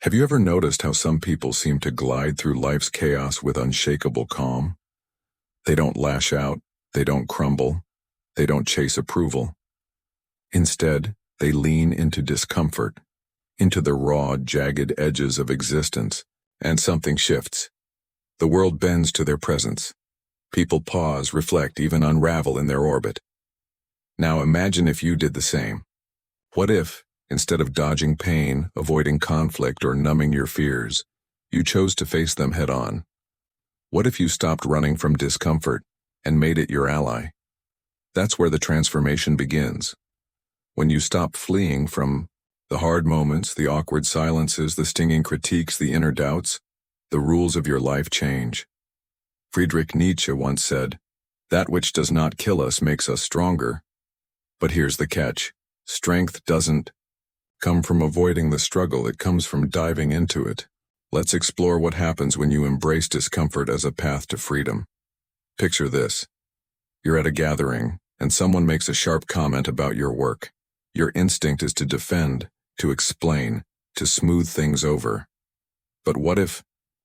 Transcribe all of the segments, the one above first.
Have you ever noticed how some people seem to glide through life's chaos with unshakable calm? They don't lash out, they don't crumble, they don't chase approval. Instead, they lean into discomfort, into the raw, jagged edges of existence, and something shifts. The world bends to their presence. People pause, reflect, even unravel in their orbit. Now imagine if you did the same. What if, instead of dodging pain, avoiding conflict, or numbing your fears, you chose to face them head-on? What if you stopped running from discomfort and made it your ally? That's where the transformation begins. When you stop fleeing from the hard moments, the awkward silences, the stinging critiques, the inner doubts, the rules of your life change. Friedrich Nietzsche once said, "That which does not kill us makes us stronger." But here's the catch. Strength doesn't come from avoiding the struggle, it comes from diving into it. Let's explore what happens when you embrace discomfort as a path to freedom. Picture this. You're at a gathering, and someone makes a sharp comment about your work. Your instinct is to defend, to explain, to smooth things over. But what if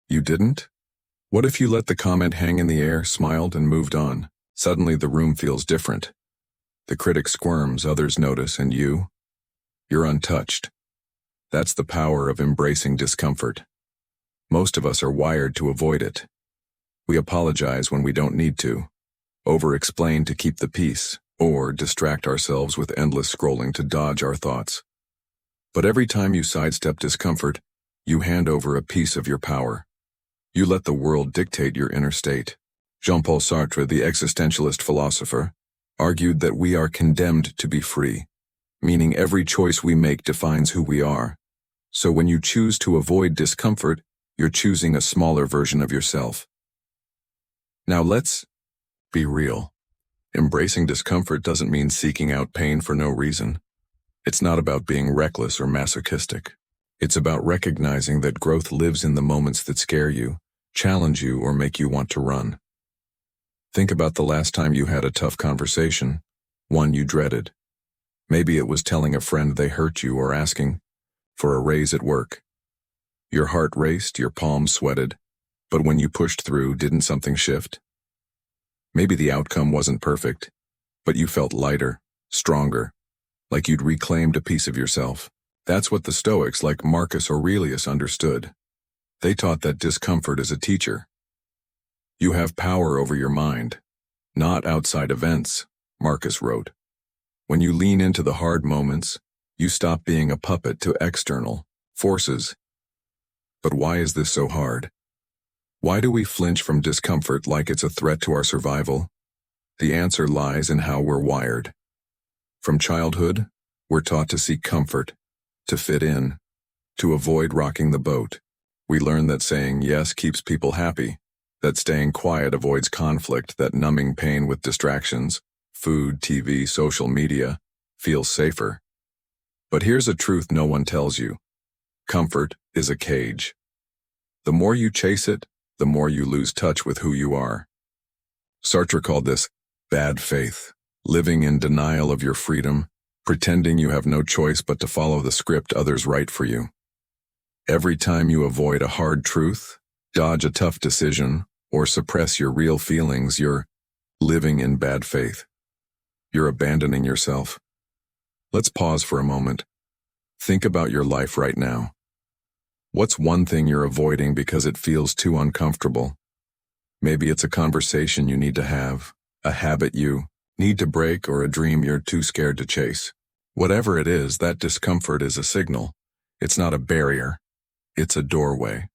you didn't? What if you let the comment hang in the air, smiled, and moved on? Suddenly the room feels different. The critic squirms, others notice, and you're untouched. That's the power of embracing discomfort. Most of us are wired to avoid it. We apologize when we don't need to, over-explain to keep the peace, or distract ourselves with endless scrolling to dodge our thoughts. But every time you sidestep discomfort, you hand over a piece of your power. You let the world dictate your inner state. Jean-Paul Sartre, the existentialist philosopher, argued that we are condemned to be free, meaning every choice we make defines who we are. So when you choose to avoid discomfort, you're choosing a smaller version of yourself. Now let's be real. Embracing discomfort doesn't mean seeking out pain for no reason. It's not about being reckless or masochistic. It's about recognizing that growth lives in the moments that scare you, challenge you, or make you want to run. Think about the last time you had a tough conversation, one you dreaded. Maybe it was telling a friend they hurt you or asking for a raise at work. Your heart raced, your palms sweated, but when you pushed through, didn't something shift? Maybe the outcome wasn't perfect, but you felt lighter, stronger, like you'd reclaimed a piece of yourself. That's what the Stoics, like Marcus Aurelius, understood. They taught that discomfort is a teacher. You have power over your mind, not outside events, Marcus wrote. When you lean into the hard moments, you stop being a puppet to external forces. But why is this so hard? Why do we flinch from discomfort like it's a threat to our survival? The answer lies in how we're wired. From childhood, we're taught to seek comfort, to fit in, to avoid rocking the boat. We learn that saying yes keeps people happy, that staying quiet avoids conflict, that numbing pain with distractions, food, TV, social media, feels safer. But here's a truth no one tells you. Comfort is a cage. The more you chase it, the more you lose touch with who you are. Sartre called this bad faith, living in denial of your freedom, pretending you have no choice but to follow the script others write for you. Every time you avoid a hard truth, dodge a tough decision, or suppress your real feelings, you're living in bad faith. You're abandoning yourself. Let's pause for a moment. Think about your life right now. What's one thing you're avoiding because it feels too uncomfortable? Maybe it's a conversation you need to have, a habit you need to break, or a dream you're too scared to chase. Whatever it is, that discomfort is a signal. It's not a barrier. It's a doorway.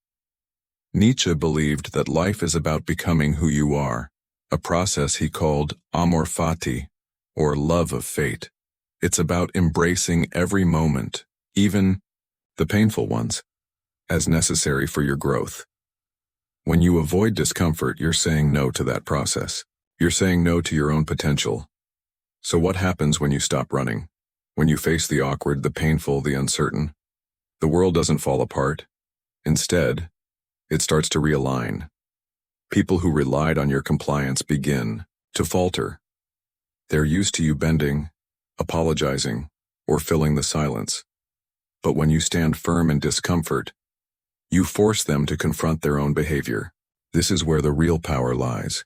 Nietzsche believed that life is about becoming who you are, a process he called amor fati, or love of fate. It's about embracing every moment, even the painful ones, as necessary for your growth. When you avoid discomfort, you're saying no to that process. You're saying no to your own potential. So what happens when you stop running? When you face the awkward, the painful, the uncertain? The world doesn't fall apart. Instead, it starts to realign. People who relied on your compliance begin to falter. They're used to you bending, apologizing, or filling the silence. But when you stand firm in discomfort, You force them to confront their own behavior. This is where the real power lies.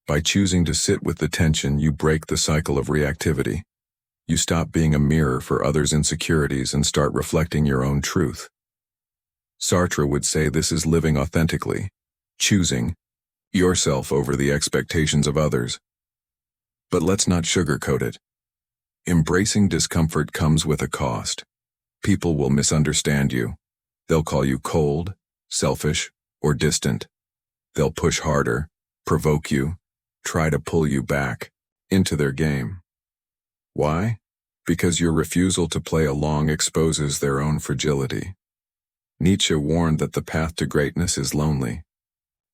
By choosing to sit with the tension, you break the cycle of reactivity. You stop being a mirror for others' insecurities and start reflecting your own truth. Sartre would say this is living authentically, choosing yourself over the expectations of others. But let's not sugarcoat it. Embracing discomfort comes with a cost. People will misunderstand you. They'll call you cold, selfish, or distant. They'll push harder, provoke you, try to pull you back into their game. Why? Because your refusal to play along exposes their own fragility. Nietzsche warned that the path to greatness is lonely.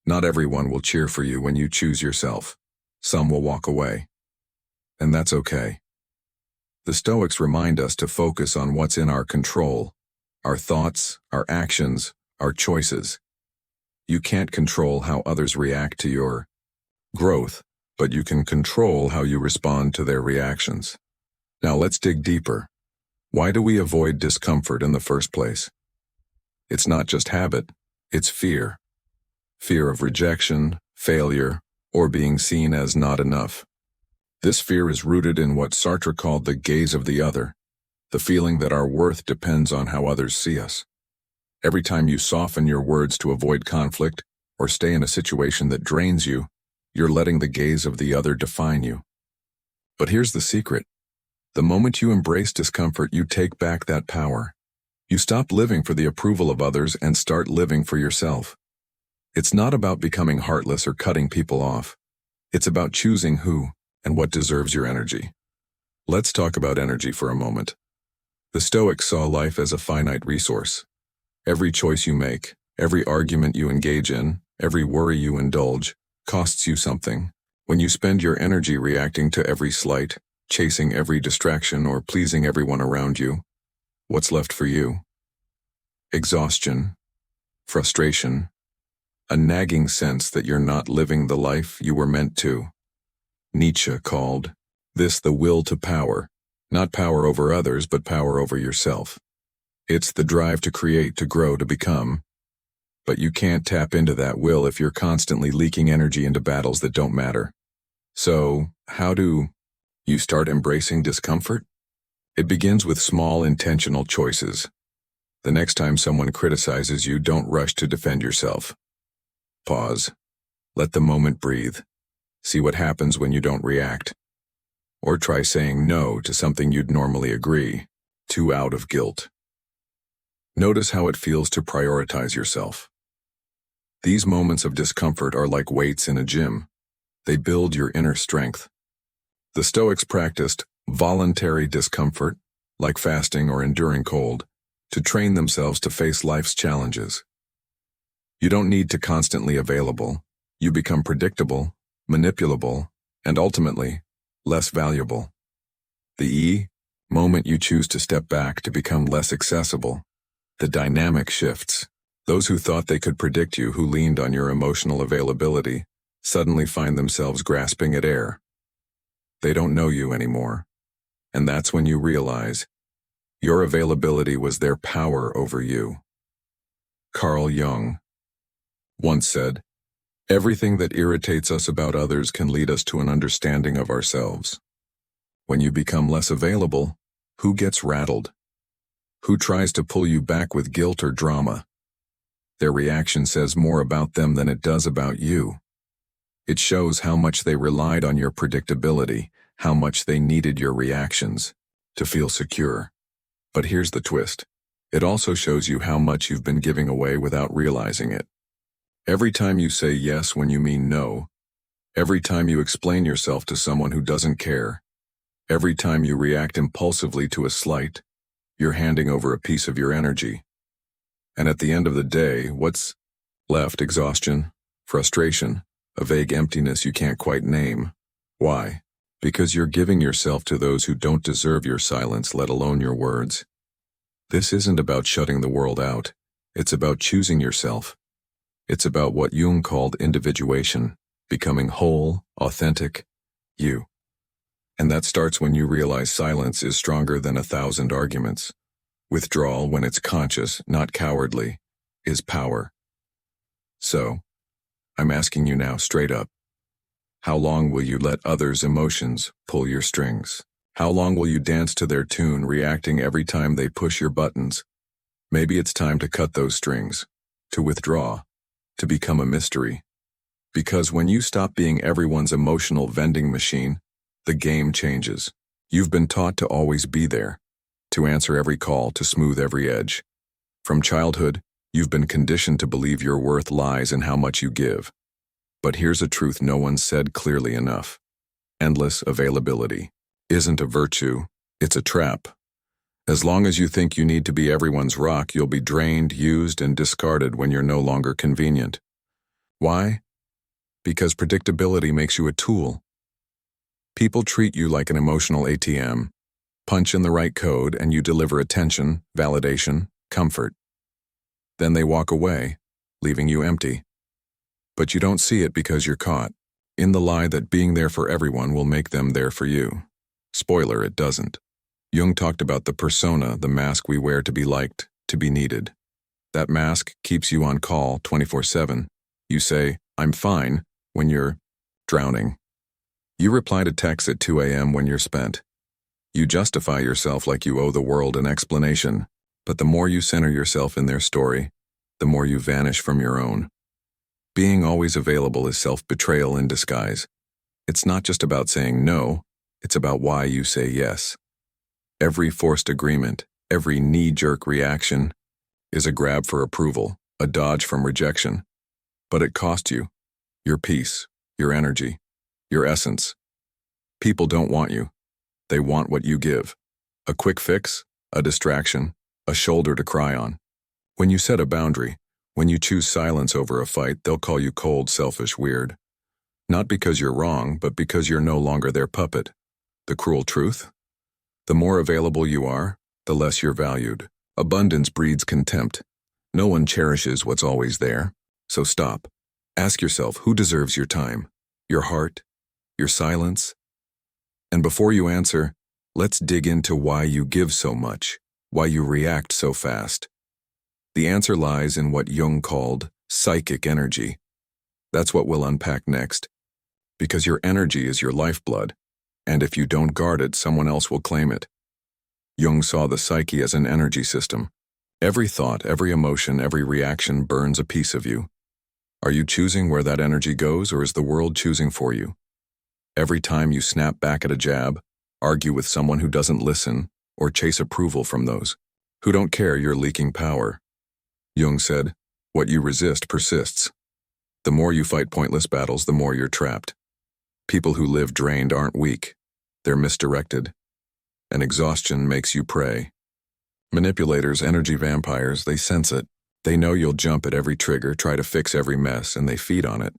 Not everyone will cheer for you when you choose yourself. Some will walk away. And that's okay. The Stoics remind us to focus on what's in our control, our thoughts, our actions, our choices. You can't control how others react to your growth, but you can control how you respond to their reactions. Now let's dig deeper. Why do we avoid discomfort in the first place? It's not just habit, it's fear. Fear of rejection, failure, or being seen as not enough. This fear is rooted in what Sartre called the gaze of the other, the feeling that our worth depends on how others see us. Every time you soften your words to avoid conflict or stay in a situation that drains you, you're letting the gaze of the other define you. But here's the secret. The moment you embrace discomfort, you take back that power. You stop living for the approval of others and start living for yourself. It's not about becoming heartless or cutting people off. It's about choosing who and what deserves your energy. Let's talk about energy for a moment. The Stoics saw life as a finite resource. Every choice you make, every argument you engage in, every worry you indulge, costs you something. When you spend your energy reacting to every slight, chasing every distraction, or pleasing everyone around you, what's left for you? Exhaustion, frustration, a nagging sense that you're not living the life you were meant to. Nietzsche called this the will to power, not power over others, but power over yourself. It's the drive to create, to grow, to become. But you can't tap into that will if you're constantly leaking energy into battles that don't matter. So, how do you start embracing discomfort? It begins with small, intentional choices. The next time someone criticizes you, don't rush to defend yourself. Pause. Let the moment breathe. See what happens when you don't react. Or try saying no to something you'd normally agree to out of guilt. Notice how it feels to prioritize yourself. These moments of discomfort are like weights in a gym. They build your inner strength. The Stoics practiced voluntary discomfort, like fasting or enduring cold, to train themselves to face life's challenges. You don't need to constantly available. You become predictable, manipulable, and ultimately, less valuable. The moment you choose to step back, to become less accessible. The dynamic shifts. Those who thought they could predict you, who leaned on your emotional availability, suddenly find themselves grasping at air. They don't know you anymore. And that's when you realize your availability was their power over you. Carl Jung once said, "Everything that irritates us about others can lead us to an understanding of ourselves." When you become less available, who gets rattled? Who tries to pull you back with guilt or drama? Their reaction says more about them than it does about you. It shows how much they relied on your predictability, how much they needed your reactions to feel secure. But here's the twist. It also shows you how much you've been giving away without realizing it. Every time you say yes when you mean no, every time you explain yourself to someone who doesn't care, every time you react impulsively to a slight, you're handing over a piece of your energy. And at the end of the day, what's left? Exhaustion, frustration, a vague emptiness you can't quite name. Why? Because you're giving yourself to those who don't deserve your silence, let alone your words. This isn't about shutting the world out. It's about choosing yourself. It's about what Jung called individuation, becoming whole, authentic, you. And that starts when you realize silence is stronger than 1,000 arguments. Withdrawal when it's conscious, not cowardly. is power. So, I'm asking you now straight up. How long will you let others' emotions pull your strings? How long will you dance to their tune, reacting every time they push your buttons? Maybe it's time to cut those strings, to withdraw, to become a mystery. Because when you stop being everyone's emotional vending machine, the game changes. You've been taught to always be there, to answer every call, to smooth every edge. From childhood, you've been conditioned to believe your worth lies in how much you give. But here's a truth no one said clearly enough. Endless availability isn't a virtue, it's a trap. As long as you think you need to be everyone's rock, you'll be drained, used, and discarded when you're no longer convenient. Why? Because predictability makes you a tool. People treat you like an emotional ATM. Punch in the right code and you deliver attention, validation, comfort. Then they walk away, leaving you empty. But you don't see it because you're caught in the lie that being there for everyone will make them there for you. Spoiler, it doesn't. Jung talked about the persona, the mask we wear to be liked, to be needed. That mask keeps you on call 24/7. You say, "I'm fine," when you're drowning. You reply to texts at 2 a.m. when you're spent. You justify yourself like you owe the world an explanation, but the more you center yourself in their story, the more you vanish from your own. Being always available is self-betrayal in disguise. It's not just about saying no, it's about why you say yes. Every forced agreement, every knee-jerk reaction is a grab for approval, a dodge from rejection. But it costs you your peace, your energy, your essence. People don't want you. They want what you give. A quick fix, a distraction, a shoulder to cry on. When you set a boundary, when you choose silence over a fight, they'll call you cold, selfish, weird. Not because you're wrong, but because you're no longer their puppet. The cruel truth? The more available you are, the less you're valued. Abundance breeds contempt. No one cherishes what's always there. So stop. Ask yourself, who deserves your time? Your heart? Your silence? And before you answer, let's dig into why you give so much, why you react so fast. The answer lies in what Jung called psychic energy. That's what we'll unpack next. Because your energy is your lifeblood, and if you don't guard it, someone else will claim it. Jung saw the psyche as an energy system. Every thought, every emotion, every reaction burns a piece of you. Are you choosing where that energy goes, or is the world choosing for you? Every time you snap back at a jab, argue with someone who doesn't listen, or chase approval from those who don't care, you're leaking power. Jung said, what you resist persists. The more you fight pointless battles, the more you're trapped. People who live drained aren't weak. They're misdirected. And exhaustion makes you prey. Manipulators, energy vampires, they sense it. They know you'll jump at every trigger, try to fix every mess, and they feed on it.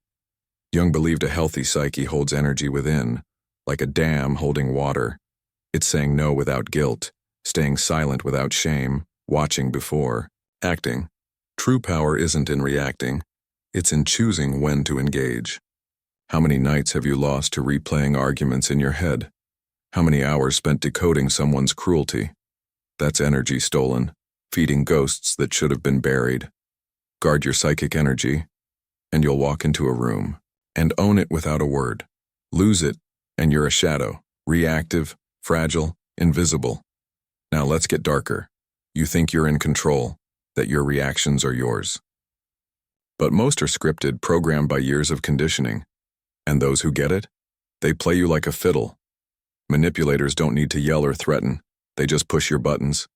Jung believed a healthy psyche holds energy within, like a dam holding water. It's saying no without guilt, staying silent without shame, watching before acting. True power isn't in reacting, it's in choosing when to engage. How many nights have you lost to replaying arguments in your head? How many hours spent decoding someone's cruelty? That's energy stolen, feeding ghosts that should have been buried. Guard your psychic energy, and you'll walk into a room and own it without a word. Lose it, and you're a shadow, reactive, fragile, invisible. Now let's get darker. You think you're in control, that your reactions are yours. But most are scripted, programmed by years of conditioning. And those who get it? They play you like a fiddle. Manipulators don't need to yell or threaten. They just push your buttons,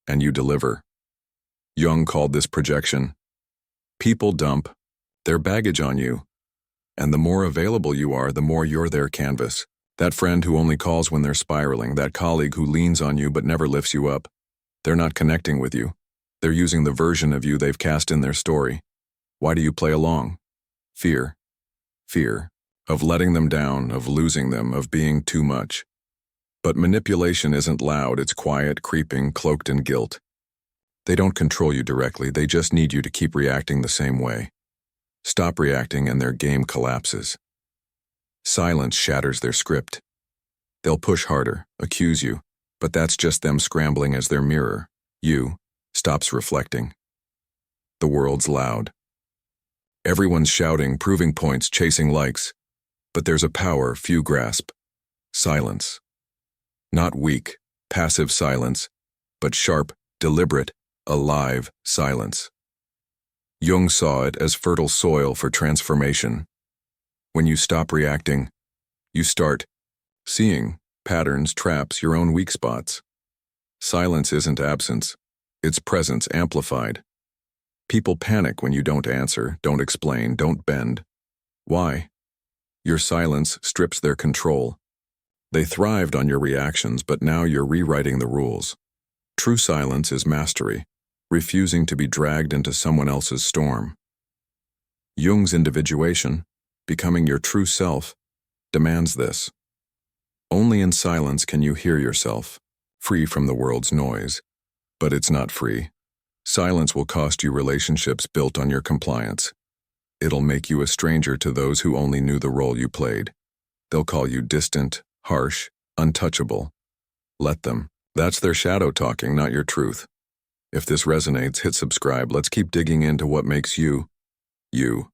and you deliver. Jung called this projection. People dump their baggage on you. And the more available you are, the more you're their canvas. That friend who only calls when they're spiraling, that colleague who leans on you but never lifts you up. They're not connecting with you. They're using the version of you they've cast in their story. Why do you play along? Fear. Fear. Of letting them down, of losing them, of being too much. But manipulation isn't loud, it's quiet, creeping, cloaked in guilt. They don't control you directly, they just need you to keep reacting the same way. Stop reacting and their game collapses. Silence shatters their script. They'll push harder, accuse you, but that's just them scrambling as their mirror. You stops reflecting. The world's loud. Everyone's shouting, proving points, chasing likes. But there's a power few grasp. Silence. Not weak, passive silence, but sharp, deliberate, alive silence. Jung saw it as fertile soil for transformation. When you stop reacting, you start seeing patterns, traps, your own weak spots. Silence isn't absence, it's presence amplified. People panic when you don't answer, don't explain, don't bend. Why? Your silence strips their control. They thrived on your reactions, but now you're rewriting the rules. True silence is mastery, refusing to be dragged into someone else's storm. Jung's individuation, becoming your true self, demands this. Only in silence can you hear yourself, free from the world's noise. But it's not free. Silence will cost you relationships built on your compliance. It'll make you a stranger to those who only knew the role you played. They'll call you distant, harsh, untouchable. Let them. That's their shadow talking, not your truth. If this resonates, hit subscribe. Let's keep digging into what makes you, you.